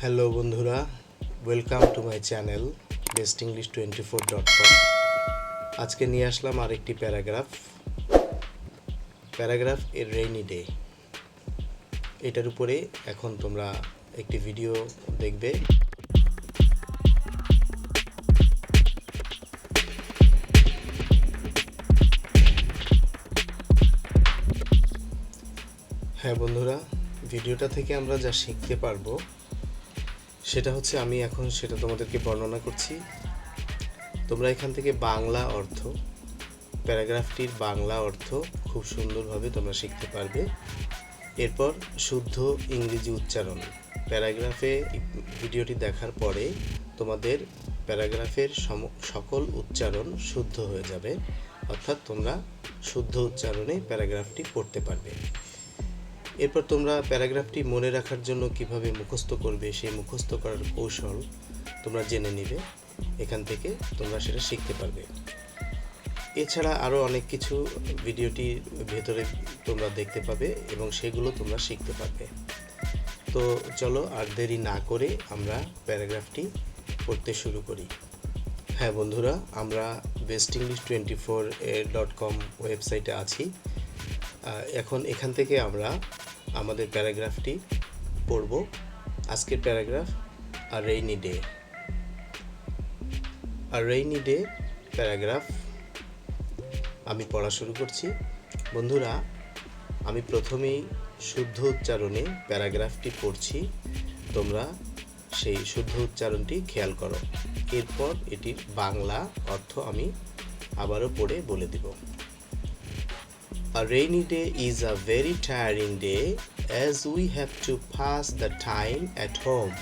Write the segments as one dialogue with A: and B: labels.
A: Hello বন্ধুরা, welcome to my channel bestenglish24.com। আজকে নিয়ে আসলাম আরেকটি প্যারাগ্রাফ এর রেইনি ডে। এটার উপরে এখন তোমরা একটি ভিডিও দেখবে। হ্যাঁ বন্ধুরা, ভিডিওটা থেকে আমরা যা শিখতে পারবো সেটা হচ্ছে আমি এখন সেটা তোমাদেরকে বর্ণনা করছি। তোমরা এখান থেকে বাংলা অর্থ, প্যারাগ্রাফটির বাংলা অর্থ খুব সুন্দরভাবে তোমরা শিখতে পারবে। এরপর শুদ্ধ ইংরেজি উচ্চারণ, ভিডিওটি দেখার পরে তোমাদের প্যারাগ্রাফের সকল উচ্চারণ শুদ্ধ হয়ে যাবে, অর্থাৎ তোমরা শুদ্ধ উচ্চারণে প্যারাগ্রাফটি পড়তে পারবে। এরপর তোমরা প্যারাগ্রাফটি মনে রাখার জন্য কিভাবে মুখস্থ করবে, সেই মুখস্থ করার কৌশল তোমরা জেনে নিবে। এখান থেকে তোমরা সেটা শিখতে পারবে। এছাড়া আরও অনেক কিছু ভিডিওটির ভেতরে তোমরা দেখতে পাবে এবং সেগুলো তোমরা শিখতে পারবে। তো চলো আর দেরি না করে আমরা প্যারাগ্রাফটি পড়তে শুরু করি। হ্যাঁ বন্ধুরা, আমরা bestenglish24.com ওয়েবসাইটে আছি। এখন এখান থেকে আমরা আমাদের প্যারাগ্রাফটি পড়ব। আজকের প্যারাগ্রাফ আ রেইনি ডে প্যারাগ্রাফ আমি পড়া শুরু করছি। বন্ধুরা, আমি প্রথমেই শুদ্ধ উচ্চারণে প্যারাগ্রাফটি পড়ছি, তোমরা সেই শুদ্ধ উচ্চারণটি খেয়াল করো। এরপর এটির বাংলা অর্থ আমি আবারও পড়ে বলে দেব। A rainy day is a very tiring day as we have to pass the time at home.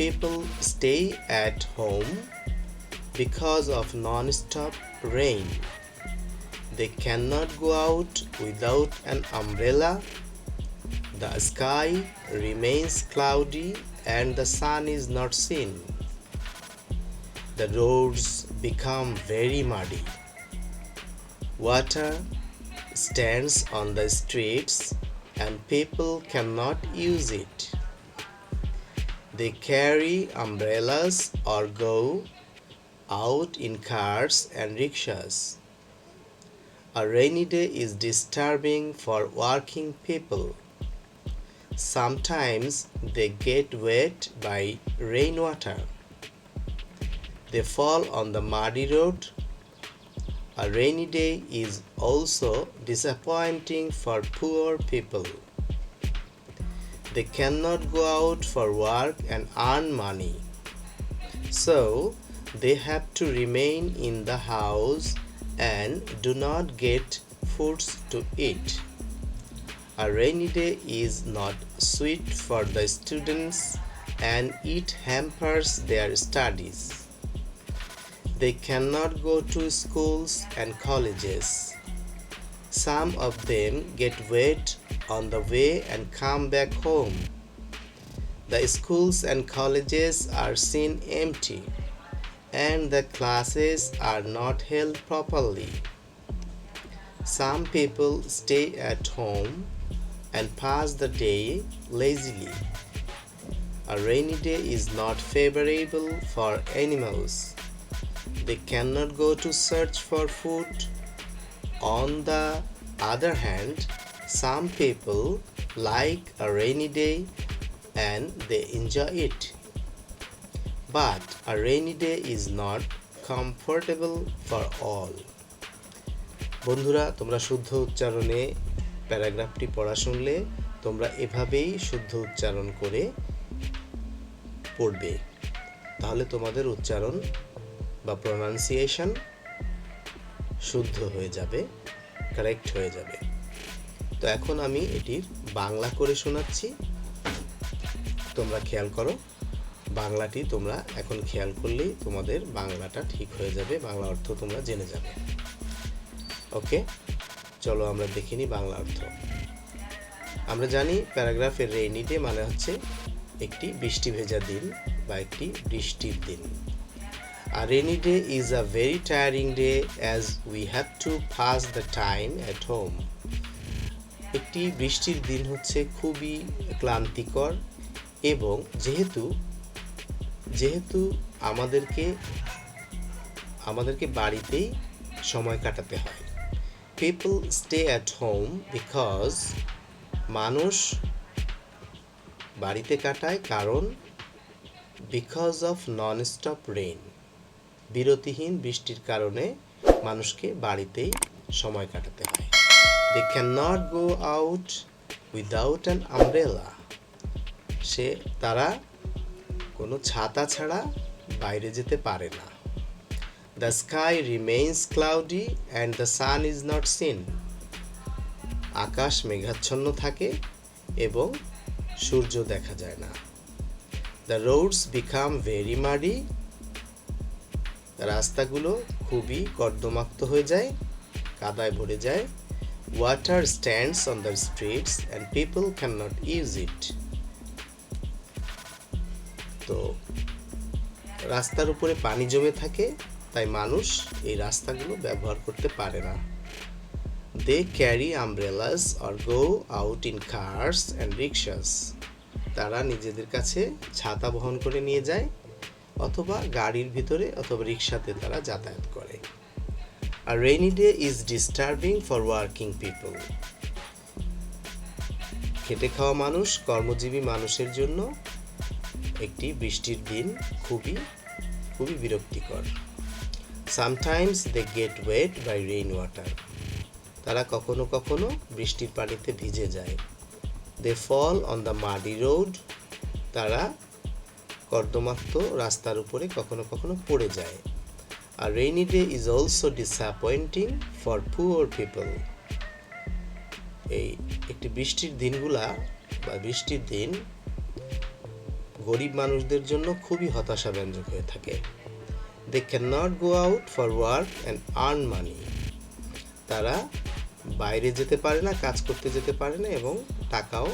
A: People stay at home because of non-stop rain. They cannot go out without an umbrella. The sky remains cloudy and the sun is not seen. The roads become very muddy. Water stands on the streets and people cannot use it. They carry umbrellas or go out in cars and rickshaws. A rainy day is disturbing for working people. Sometimes they get wet by rainwater. They fall on the muddy road. A rainy day is also disappointing for poor people. They cannot go out for work and earn money, so they have to remain in the house and do not get foods to eat. A rainy day is not sweet for the students and it hampers their studies. They cannot go to schools and colleges. Some of them get wet on the way and come back home. The schools and colleges are seen empty, and the classes are not held properly. Some people stay at home and pass the day lazily. A rainy day is not favorable for animals. They cannot go to search for food. On the other hand, some people like a rainy day and they enjoy it. But a rainy day is not comfortable for all. বন্ধুরা, তোমরা শুদ্ধ উচ্চারণে প্যারাগ্রাফটি পড়া শুনলে তোমরা এভাবেই শুদ্ধ উচ্চারণ করে পড়বে, তাহলে তোমাদের উচ্চারণ বা প্রনাউন্সিয়েশন শুদ্ধ হয়ে যাবে, কারেক্ট হয়ে যাবে। তো এখন আমি এটির বাংলা করে শোনাচ্ছি, তোমরা খেয়াল করো। বাংলাটি তোমরা এখন খেয়াল করলেই তোমাদের বাংলাটা ঠিক হয়ে যাবে, বাংলা অর্থ তোমরা জেনে যাবে। ওকে, চলো আমরা দেখে নিই বাংলা অর্থ। আমরা জানি প্যারাগ্রাফের রেইনি ডে মানে হচ্ছে একটি বৃষ্টি ভেজা দিন বা একটি বৃষ্টির দিন। A rainy day is a very tiring day as we have to pass the time at home. একটি বৃষ্টির দিন হচ্ছে খুবই ক্লান্তিকর এবং যেহেতু আমাদেরকে বাড়িতেই সময় কাটাতে হয়। People stay at home because মানুষ বাড়িতে কাটায় কারণ because of non stop rain, বিরতিহীন বৃষ্টির কারণে মানুষকে বাড়িতেই সময় কাটাতে হয়। They can not go out without an umbrella, তারা কোনো ছাতা ছাড়া বাইরে যেতে পারে না। The sky remains cloudy and the sun is not seen, আকাশ মেঘাচ্ছন্ন থাকে এবং সূর্য দেখা যায় না। The roads become very muddy, রাস্তাগুলো খুবই কর্দমাক্ত হয়ে যায়, কাদায় ভরে যায়। Water stands on the streets and people can not use it, তো রাস্তার উপরে পানি জমে থাকে, তাই মানুষ এই রাস্তাগুলো ব্যবহার করতে পারে না। They carry umbrellas or go out in cars and rickshaws, তারা নিজেদের কাছে ছাতা বহন করে নিয়ে যায় অথবা গাড়ির ভিতরে অথবা রিক্সাতে তারা যাতায়াত করে। আর rainy day is disturbing for working people, খেটে খাওয়া মানুষ, কর্মজীবী মানুষের জন্য একটি বৃষ্টির দিন খুবই বিরক্তিকর। Sometimes they get wet by rain water, তারা কখনো কখনো বৃষ্টির পানিতে ভিজে যায়। They fall on the muddy road, তারা কর্দমাক্ত রাস্তার উপরে কখনো কখনো পড়ে যায়। আর rainy day is also disappointing for poor people, এই একটি বৃষ্টির দিন গরিব মানুষদের জন্য খুবই হতাশাব্যঞ্জক হয়ে থাকে। They can not go out for work and earn money, তারা বাইরে যেতে পারে না, কাজ করতে যেতে পারে না এবং টাকাও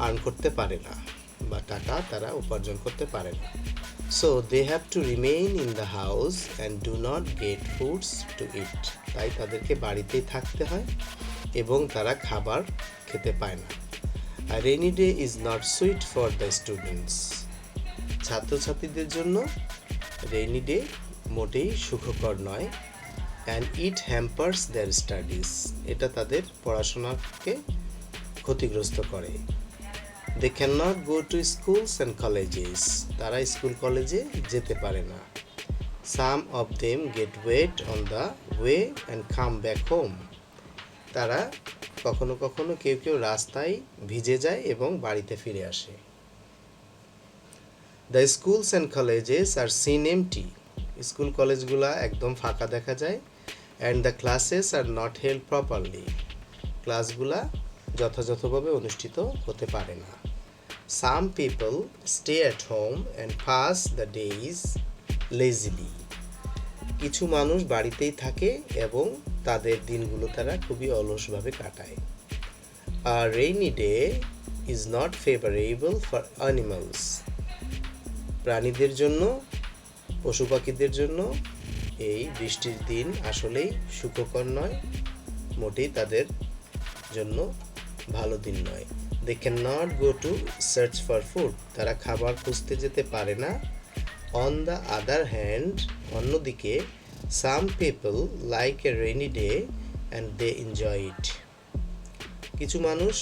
A: আর্ন করতে পারে না বা টাকা তারা উপার্জন করতে পারে না। So they have to remain in the house and do not get foods to eat, তাই তাদেরকে বাড়িতেই থাকতে হয় এবং তারা খাবার খেতে পায় না। আর rainy day is not sweet for the students, ছাত্রছাত্রীদের জন্য রেইনি ডে মোটেই সুখকর নয়। And it hampers their studies, এটা তাদের পড়াশোনাকে ক্ষতিগ্রস্ত করে। They can not go to schools and colleges, তারা স্কুল কলেজে যেতে পারে না। Some of them get wet on the way and come back home, তারা কখনো কখনো কেউ রাস্তায় ভিজে যায় এবং বাড়িতে ফিরে আসে। The schools and colleges are seen empty, স্কুল কলেজগুলা একদম ফাঁকা দেখা যায়। And the classes are not held properly, ক্লাসগুলা যথাযথভাবে অনুষ্ঠিত হতে পারে না। Some people stay at home and pass the days lazily, কিছু মানুষ বাড়িতেই থাকে এবং তাদের দিনগুলো তারা খুবই অলসভাবে কাটায়। আর rainy day is not favourable for animals, প্রাণীদের জন্য, পশু পাখিদের জন্য এই বৃষ্টির দিন আসলেই সুখকর নয়, মোটেই তাদের জন্য ভালো দিন নয়। They can not go to search for food, তারা খাবার খুঁজতে যেতে পারে না। অন দ্য আদার হ্যান্ড, অন্যদিকে some people like a rainy day and they enjoy it, কিছু মানুষ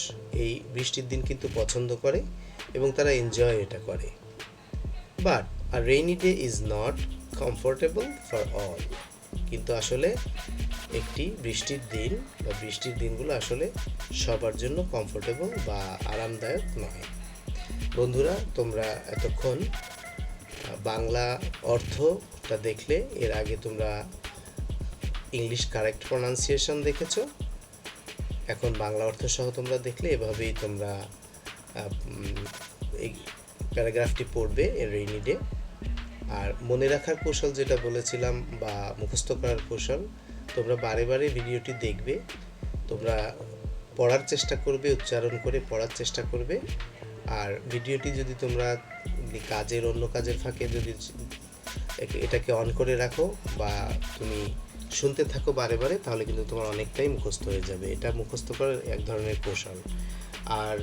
A: এই বৃষ্টির দিন কিন্তু পছন্দ করে এবং তারা এনজয় এটা করে। But a rainy day is not comfortable for all, কিন্তু আসলে একটি বৃষ্টির দিন বা বৃষ্টির দিনগুলো আসলে সবার জন্য কমফোর্টেবল বা আরামদায়ক নয়। বন্ধুরা, তোমরা এতক্ষণ বাংলা অর্থটা দেখলে, এর আগে তোমরা ইংলিশ কারেক্ট প্রনাউন্সিয়েশন দেখেছো, এখন বাংলা অর্থ সহ তোমরা দেখলে এভাবেই তোমরা এই প্যারাগ্রাফটি পড়বে এর রেইনি ডে। আর মনে রাখার কৌশল যেটা বলেছিলাম বা মুখস্থ করার কৌশল, তোমরা বারে বারে ভিডিওটি দেখবে, তোমরা পড়ার চেষ্টা করবে, উচ্চারণ করে পড়ার চেষ্টা করবে। আর ভিডিওটি যদি তোমরা অন্য কাজের ফাঁকে যদি এটাকে অন করে রাখো বা তুমি শুনতে থাকো বারে বারে, তাহলে কিন্তু তোমার অনেকটাই মুখস্থ হয়ে যাবে। এটা মুখস্থ করার এক ধরনের কৌশল। আর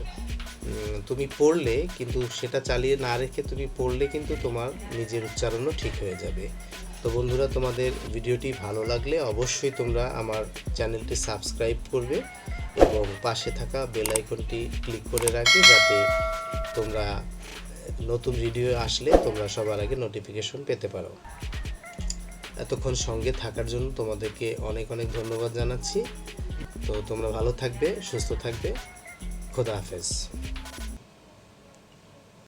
A: তুমি পড়লে কিন্তু সেটা চালিয়ে না রেখে তুমি পড়লে কিন্তু তোমার নিজের উচ্চারণও ঠিক হয়ে যাবে। তো বন্ধুরা, তোমাদের ভিডিওটি ভালো লাগলে অবশ্যই তোমরা আমার চ্যানেলটি সাবস্ক্রাইব করবে এবং পাশে থাকা বেল আইকনটি ক্লিক করে রাখবে, যাতে তোমরা নতুন ভিডিও আসলে তোমরা সবার আগে নোটিফিকেশন পেতে পারো। এতক্ষণ সঙ্গে থাকার জন্য তোমাদেরকে অনেক অনেক ধন্যবাদ জানাচ্ছি। তো তোমরা ভালো থাকবে, সুস্থ থাকবে। খোদা হাফেজ।